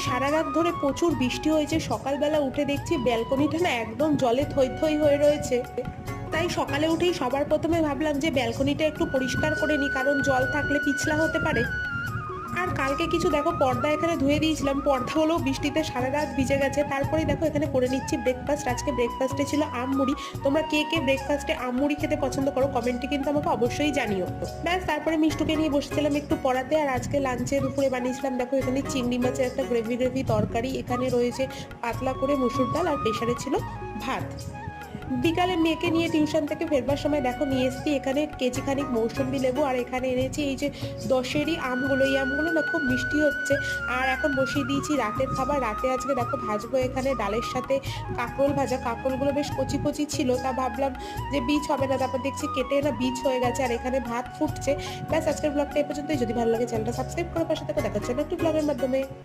সারা রাত ধরে প্রচুর বৃষ্টি হয়েছে, সকালবেলা উঠে দেখছি ব্যালকনিটা না একদম জলে থই থই হয়ে রয়েছে। তাই সকালে উঠেই সবার প্রথমে ভাবলাম যে ব্যালকনিটা একটু পরিষ্কার করে নিই, কারণ জল থাকলে পিছলা হতে পারে। আর কালকে কিছু দেখো পর্দা এখানে ধুয়ে দিয়েছিলাম, পর্দাগুলো বৃষ্টিতে সারা রাত ভিজে গেছে। তারপরে দেখো এখানে করে নিচ্ছি ব্রেকফাস্ট। আজকে ব্রেকফাস্টে ছিল আম মুড়ি। তোমরা কে কে ব্রেকফাস্টে আম মুড়ি খেতে পছন্দ করো কমেন্টে কিন্তু আমাকে অবশ্যই জানিও। ব্যাস তারপরে মিষ্টুকে নিয়ে বসেছিলাম একটু পড়াতে। আর আজকে লাঞ্চের উপরে বানিয়েছিলাম দেখো এখানে চিংড়ি মাছের একটা গ্রেভি গ্রেভি তরকারি, এখানে রয়েছে পাতলা করে মুসুর ডাল, আর প্রেসারে ছিল ভাত। বিকালে মেয়েকে নিয়ে টিউশন থেকে ফেরবার সময় দেখো নিয়ে এসেছি এখানে কেজি খানিক মৌসুম্বি লেবু, আর এখানে এনেছি এই যে দশেরই আমগুলো। এই আমগুলো না খুব মিষ্টি হচ্ছে। আর এখন বসিয়ে দিয়েছি রাতের খাবার। রাতে আজকে দেখো ভাজবো এখানে ডালের সাথে কাঁকরোল ভাজা। কাঁকরোলগুলো বেশ কচি কচি ছিল, তা ভাবলাম যে বীজ হবে না, তারপর দেখছি কেটে না বীজ হয়ে গেছে। আর এখানে ভাত ফুটছে। ব্যাস আজকের ব্লগটা এই পর্যন্তই। যদি ভালো লাগে চ্যানেলটা সাবস্ক্রাইব করে পাশে থেকে দেখার জন্য একটু ব্লগের মাধ্যমে।